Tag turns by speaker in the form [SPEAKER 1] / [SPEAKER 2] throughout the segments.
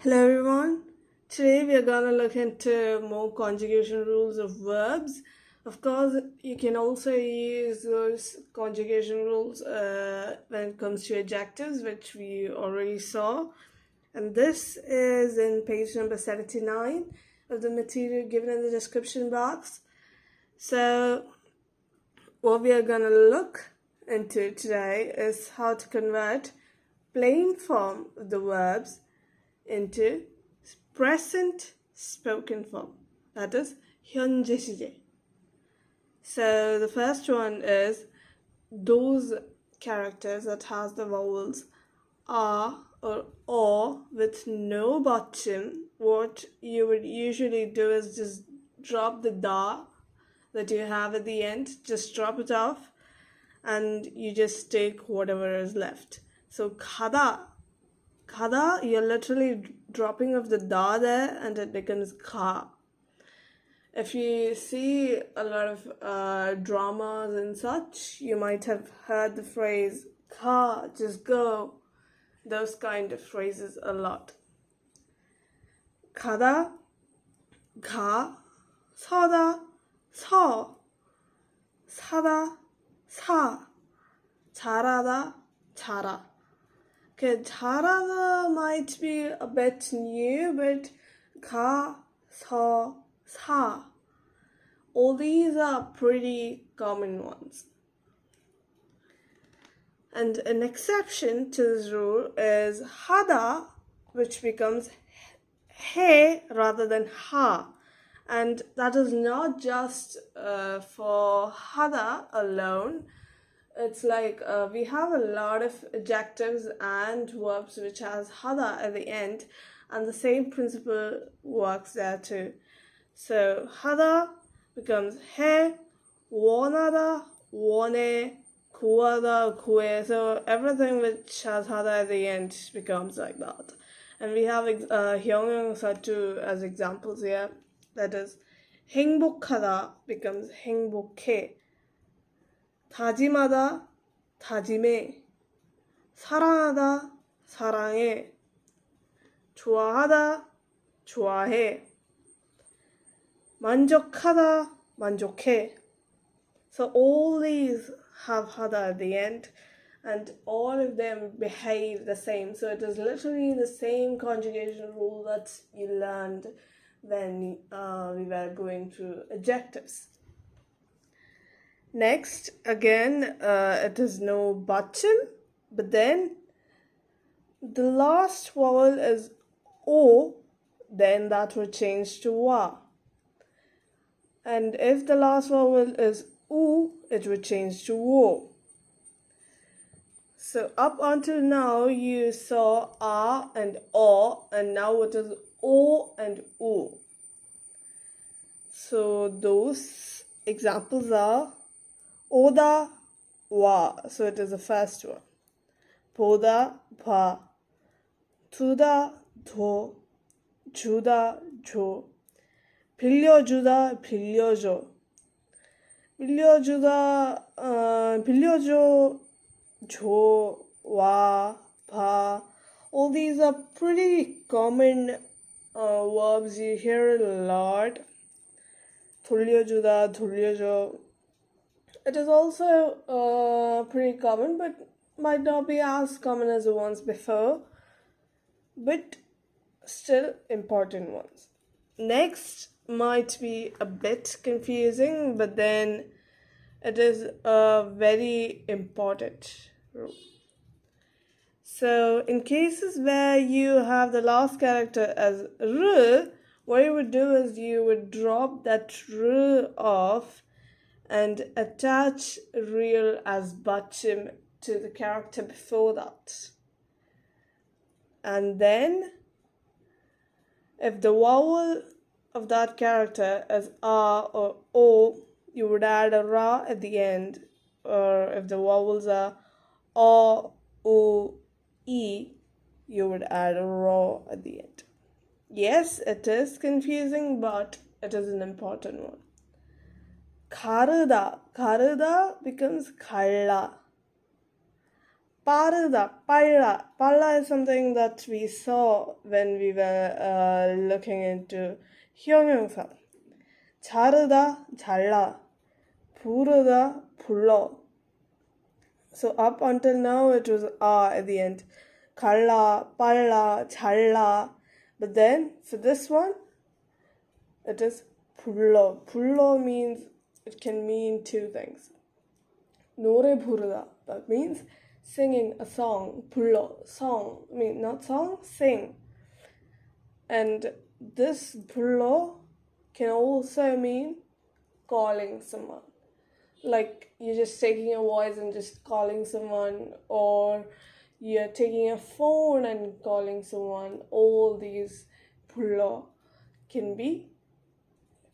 [SPEAKER 1] Hello everyone. Today we are going to look into more conjugation rules of verbs. Of course, you can also use those conjugation rules when it comes to adjectives, which we already saw. And this is in page number 79 of the material given in the description box. So, what we are going to look into today is how to convert plain form of the verbs into present spoken form, that is 현재 시제. So the first one is those characters that has the vowels a or o with no bottom. What you would usually do is just drop the da that you have at the end, just drop it off, and you just take whatever is left. So 가다, you're literally dropping off the da there and it becomes ka. If you see a lot of dramas and such, you might have heard the phrase ka, just go. Those kind of phrases a lot. 가다, 가, 서다, 서, 사다, 사, 잘하다, 잘하. Okay, 잘하다 might be a bit new, but 가, 서, 사. All these are pretty common ones. And an exception to this rule is hada, which becomes he rather than ha. And that is not just for hada alone. It's like we have a lot of adjectives and verbs which has hada at the end, and the same principle works there too. So hada becomes he, 원하다, 원해, 구하다, 구해. So everything which has hada at the end becomes like that. And we have 형용 사투 as examples here. That is, 행복하다 becomes 행복해. 다짐하다, 다짐해. 사랑하다, 사랑해. 좋아하다, 좋아해. 만족하다, 만족해. So all these have hada at the end, and all of them behave the same. So it is literally the same conjugation rule that you learned when we were going through adjectives. Next, again, it is no bottom, but then the last vowel is o, then that will change to wa. And if the last vowel is u, it will change to wo. So up until now, you saw a and o, and now it is o and u. So those examples are 오다, 와. So it is the first one. 보다, 봐. 두다, 둬. 주다, 줘. 빌려주다, 빌려줘. 빌려주다, 빌려줘, 줘, 와, 봐. All these are pretty common verbs you hear a lot. 돌려주다, 돌려줘. It is also pretty common, but might not be as common as the ones before, but still important ones. Next might be a bit confusing, but then it is a very important rule. So in cases where you have the last character as r, what you would do is you would drop that r off and attach real as bottom to the character before that. And then if the vowel of that character is a or o, you would add a ra at the end. Or if the vowels are o, u, e, you would add a ra at the end. Yes, it is confusing, but it is an important one. 가르다 becomes 갈라. Palla is something that we saw when we were looking into 형용사. 자르다, 잘라. 부르다, 불러. So up until now it was at the end. 갈라, 빨라, 잘라. But then for this one, it is 불러. 불러 means, it can mean two things. 노래 부르다, that means singing a song. 불러, song, not song, sing. And this 불러 can also mean calling someone. Like you're just taking your voice and just calling someone, or you're taking a phone and calling someone. All these 불러 can be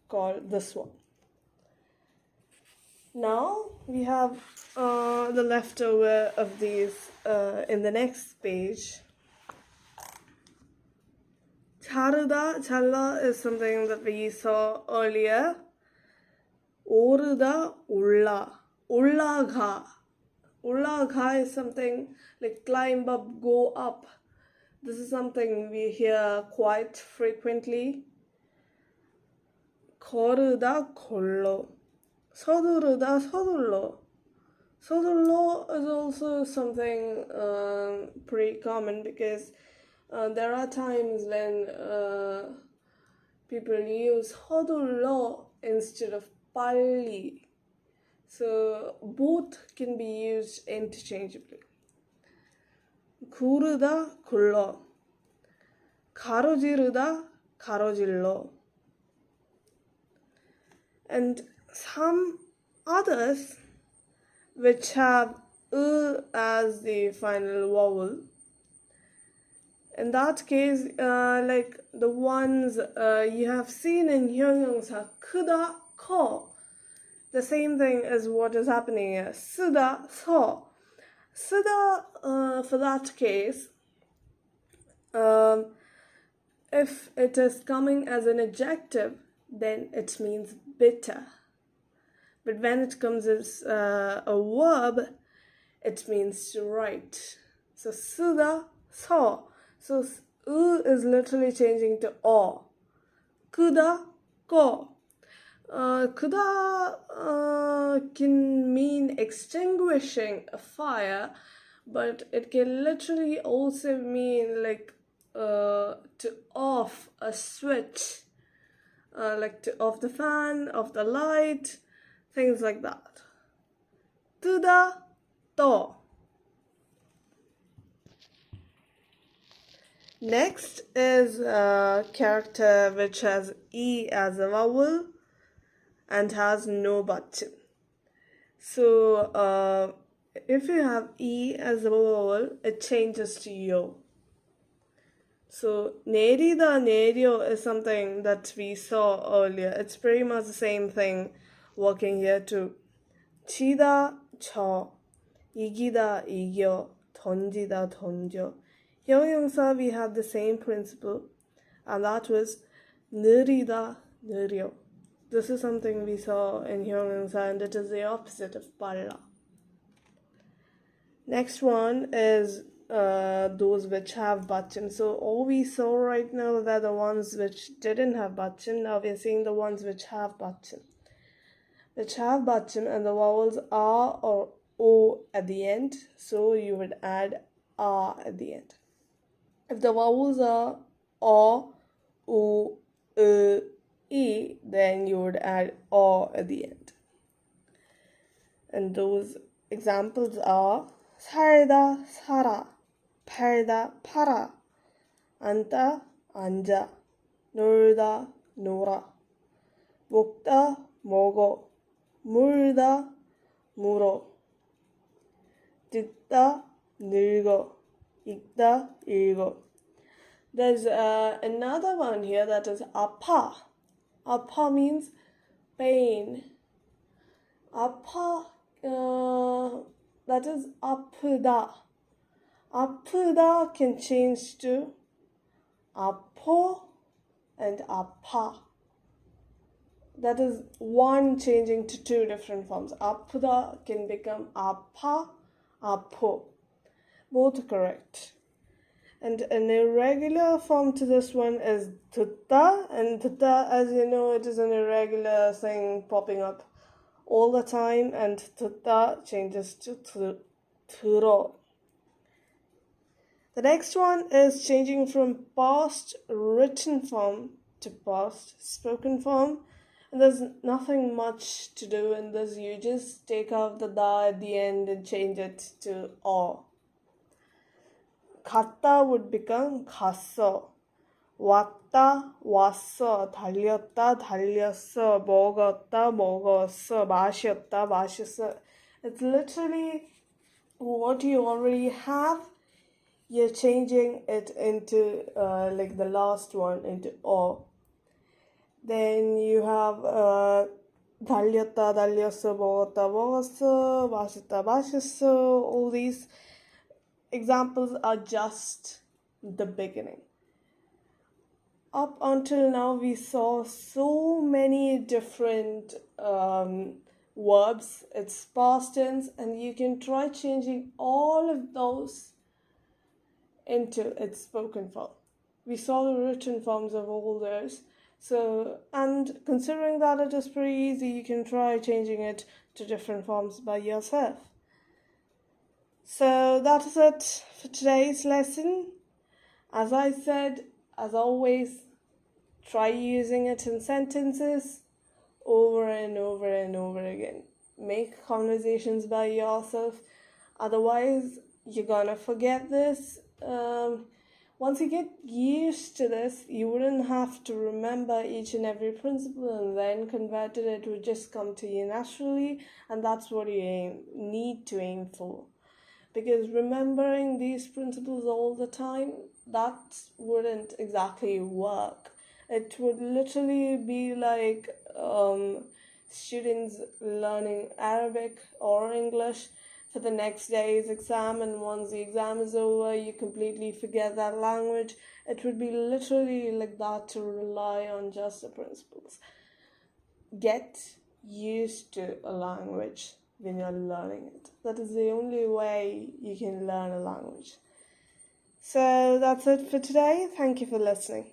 [SPEAKER 1] called this one. Now we have the leftover of these in the next page. 자르다, 잘라 is something that we saw earlier. 오르다, 올라. 올라가. 올라가 is something like climb up, go up. This is something we hear quite frequently. 걸으다, 걸러. 서두르다, 서둘러. 서둘러 is also something pretty common, because there are times when people use 서둘러 instead of 빨리. So both can be used interchangeably. 구르다, 굴러. 가로지르다, 가로질러. And some others which have as the final vowel. In that case, like the ones you have seen in 형용사, 크다, 커. The same thing as what is happening here. 쓰다, 서. 쓰다, for that case, if it is coming as an adjective, then it means bitter. But when it comes as a verb, it means to write. So 쓰다, 서. So is literally changing to o. 크다, 꺼. 크다 can mean extinguishing a fire, but it can literally also mean like to off a switch, like to off the fan, off the light, things like that. 뜨다, 떠. Next is a character which has E as a vowel and has no button. So if you have E as a vowel, it changes to yo. So 내리다, 내려 is something that we saw earlier. It's pretty much the same thing working here too. 치다, 쳐. 이기다, 이겨. 던지다, 던져. 형용사, we had the same principle, and that was 느리다, 느려. This is something we saw in 형용사, and it is the opposite of 빨라. Next one is those which have button. So all we saw right now were the ones which didn't have button. Now we are seeing the ones which have button. Which have button, and the vowels R or O at the end. So you would add R at the end. If the vowels are O, U, E, then you would add O at the end. And those examples are 살다, 살아, 팔다, 팔아, 앉다, 앉아, 놀다, 놀아, 먹다, 먹어, 물다, 물어, 듣다, 늙어, 읽다, 읽어. There's another one here that is 아파. 아파 means pain. 아파, that is 아프다. 아프다 can change to 아파 and 아파. That is one changing to two different forms. 아프다 can become 아파, 아포. Both are correct. And an irregular form to this one is tutta, and tutta, as you know, it is an irregular thing popping up all the time, and tutta changes to thuro. The next one is changing from past written form to past spoken form. And there's nothing much to do in this. You just take out the da at the end and change it to o. 갔다 would become 갔어. 왔다, 왔어. 달렸다, 달렸어. 먹었다, 먹었어. 마셨다, 마셨어. It's literally what you already have. You're changing it into like the last one into o. Then you have 달렸다, 달렸어. 먹었다, 먹었어. 마셨다, 마셨어. All these examples are just the beginning. Up until now, we saw so many different verbs. It's past tense, and you can try changing all of those into its spoken form. We saw the written forms of all those. So, and considering that it is pretty easy, you can try changing it to different forms by yourself. So that is it for today's lesson. As I said, as always, try using it in sentences over and over and over again. Make conversations by yourself. Otherwise, you're gonna forget this. Once you get used to this, you wouldn't have to remember each and every principle and then convert it. It would just come to you naturally, and that's what you need to aim for. Because remembering these principles all the time, that wouldn't exactly work. It would literally be like students learning Arabic or English for the next day's exam, and once the exam is over, you completely forget that language. It would be literally like that to rely on just the principles. Get used to a language when you're learning it. That is the only way you can learn a language. So that's it for today. Thank you for listening.